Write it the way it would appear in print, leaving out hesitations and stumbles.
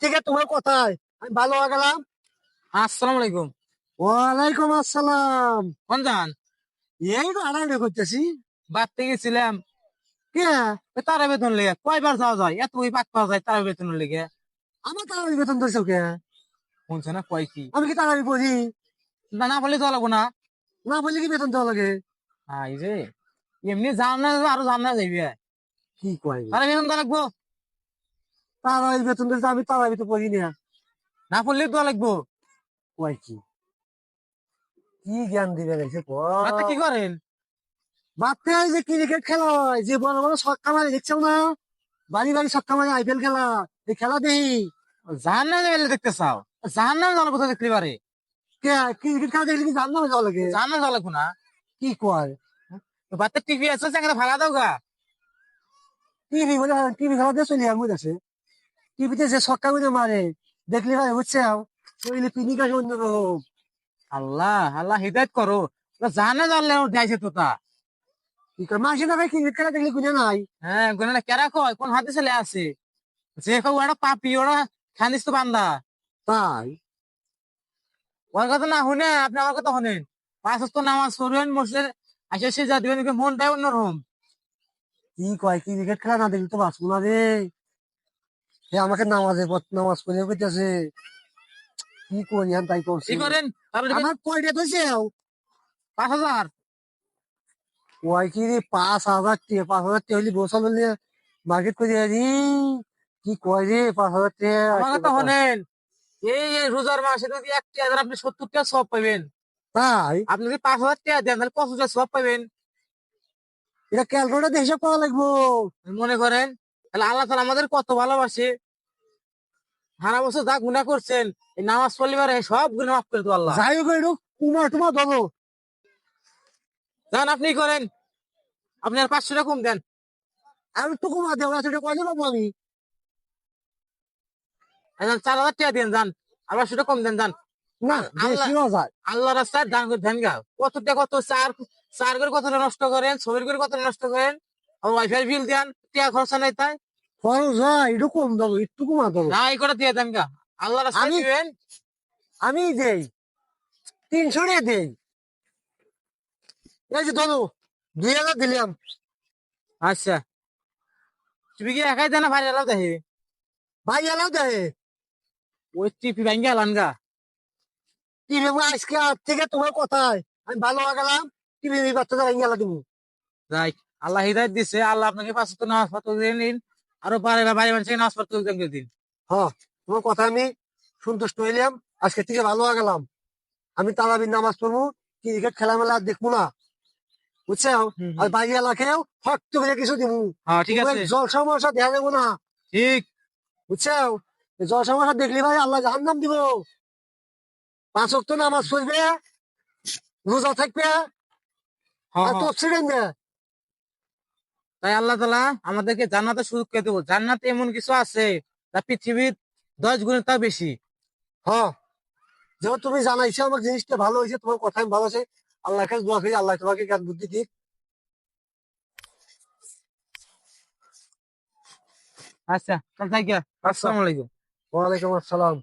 থেকে তোমার কথায় আমি ভালো হয়ে গেলাম। আসসালামু আলাইকুম। ওয়ালাইকুম আসসালাম। কোন যান? এই তো আড়াই করতেছি। বাড়তে গেছিলাম। কে? তারা বেতন লেগে কয়বার যাওয়া যায়, এত ওই পাক পাওয়া যায় তারা বেতন লেগে। আমার তাড়াতাড়ি বেতন দিয়েছো কে? শুনছে না কয় কি? আমি কি তাড়াতাড়ি পড়ি? না না বলে যাওয়া লাগবো না। না বললে কি বেতন দেওয়া লাগে? এই যে এমনি যাম না, আরো যাম না যাইবে। কি কয়? তারা বেতন দেওয়া লাগবো। তাড়াতাড়ি বেতন দিয়েছে, আমি তাড়াতাড়ি তো পড়ি না। না পড়লে দেওয়া লাগবো। কয় কি? কি জ্ঞান দিবে গেছে রাতে কি করেন? বাচ্চা এই যে ক্রিকেট খেলা হয়, যে বড় বড় ছক্কা মারে দেখছো না? বাড়ি বাড়ি ছক্কা মারে আইপিএল খেলা, এই খেলা দেখি। জাহান না যাইলে দেখতে চাও? জাহান না যাওয়ার কথা দেখতে পারে। কে? ক্রিকেট খেলা দেখলে কি জানো যাওয়া লাগে? জাহান না যাওয়া লাগবো না। কি কয়? বাচ্চা টিভি আছে, সেখানে ভাগা দাও গা। টিভি বলে টিভি খেলা দিয়ে চলি আমি আছে। টিভিতে যে ছক্কা করে মারে দেখলি ভাই বুঝছে শরীরে পিনিক আসে অন্যরকম। আল্লাহ আল্লাহ হিদায়ত করো। জাহান না যাওয়ার যাইছে তো তা। কি কয় মাসে না ভাই ক্রিকেট খেলা দেখলে গুনে নাই? হ্যাঁ গোনা কেরা কয় কোন হাতে ছেলে আছে? যে কেউ ওরা পাপি, ওরা খানিস তো বান্দা। তাই? ওর কথা না শুনে আপনি আমার কথা শুনেন। পাঁচ ওয়াক্ত নামাজ পড়বেন, মসজিদে আসে সে যা দিবেন, মনটাই অন্যরকম। কি কয় ক্রিকেট খেলা না দেখলে তো বাঁচবো না রে। সে আমাকে নামাজ পড়ে কইতেছে। কি করি আমি তাই করছি। কি করেন তাহলে দিবেন আমার কয়টা কইছে? 5,000। কয় কি রে 5,000 টাকা? 5,000 টাকা হইলে গোসল হলে মার্কেট করে রি। কি কয় রে 5,000 টাকা আমার একটা কথা কথা। শুনেন। এই রোজার মাসে যদি 1,000 আপনি 70 টাকা সব পাবেন। তাই? আপনি যদি 5,000 টাকা দেন তাহলে 50 টাকা সব পাবেন। এটা ক্যালকুলেটার হিসাব করা লাগবো। মনে করেন তাহলে আল্লাহ তাআলা আমাদের কত ভালোবাসে। সারা বছর যা গুনাহ করছেন, এই নামাজ পড়লে পারে সব গুনাহ মাফ করে দেবো আল্লাহ। যাই হোক একটু তোমার ধরো। যান আপনি করেন। আপনি আর 500 টাকা কম দেন। আমি তো কমা দেবো সেটা কয়টা পাবো আমি? 4,000 টাকা দেন যান। আর 500 টাকা কম দেন যান। না আল্লাহ বেশি হওয়া যায়। আল্লাহ রাস্তায় দান করে ধ্যান গা কতটা, কত চার চার করে কতটা নষ্ট করেন, ছবির করে কতটা নষ্ট করেন। আর ওয়াইফাই বিল দেন, টাকা খরচা নাই তাই। খরচ হয় একটু কম দেবো, একটু কমা দেবো। না এই করে দিয়ে দেন গা। আল্লাহ রাস্তায় আমি দিবেন। আমি দেই 300 টাকা দেই। এই যে ধরো 2,000 দিলাম। আচ্ছা তুমি কি একাই দেন না ভাই এলাও দেখে? ভাই এলাও দেয়। ওই টিপি ভাঙ্গা এলান গা। টিভি আজকে আজ থেকে তোমার কথায় আমি ভালো হয়ে গেলাম। টিভি বাচ্চাদের ভেঙে গেলা তুমি। যাই, আল্লাহ হিদায়ত দিছে, আল্লাহ আপনাকে 5 ওয়াক্ত নামাজ পড়তে দিয়ে নিন। আরো পারে বাইরে মানুষকে নামাজ পড়তে দিন। হ্যাঁ, তোমার কথা আমি সন্তুষ্ট হইলাম। আজকে থেকে ভালো হয়ে গেলাম। আমি তারাবির নামাজ পড়বো, ক্রিকেট খেলা মেলা আর দেখবো না, বুঝছো? হুম আর হুম। বাড়ি এলাকায়ও হট্ট করে কিছু দিব। হ্যাঁ ঠিক তোমার আছে। জল সমস্যা দেখা দেবো না, ঠিক। বুঝছো? জল সমস্যা দেখলি ভাই আল্লাহ জাহান্নাম দিব। 5 ওয়াক্ত নামাজ পড়বে, রোজা থাকবে, হ্যাঁ আর হ্যাঁ। তোর ছিলেন না। তাই আল্লাহ তাআলা আমাদেরকে জান্নাতের সুযোগ করে দেবো। জান্নাতে এমন কিছু আছে যা পৃথিবীর 10 গুণের তাও বেশি। হ্যাঁ, যেমন তুমি জানাইছো আমার জিনিসটা ভালো হয়েছে, তোমার কথা আমি ভালো আছে। আল্লাহ কাছে দোয়া করি আল্লাহ তোমাকে জ্ঞান বুদ্ধি দিক। আচ্ছা তাহলে থাকি। আচ্ছা, আসসালামু আলাইকুম। ওয়ালাইকুম আসসালাম।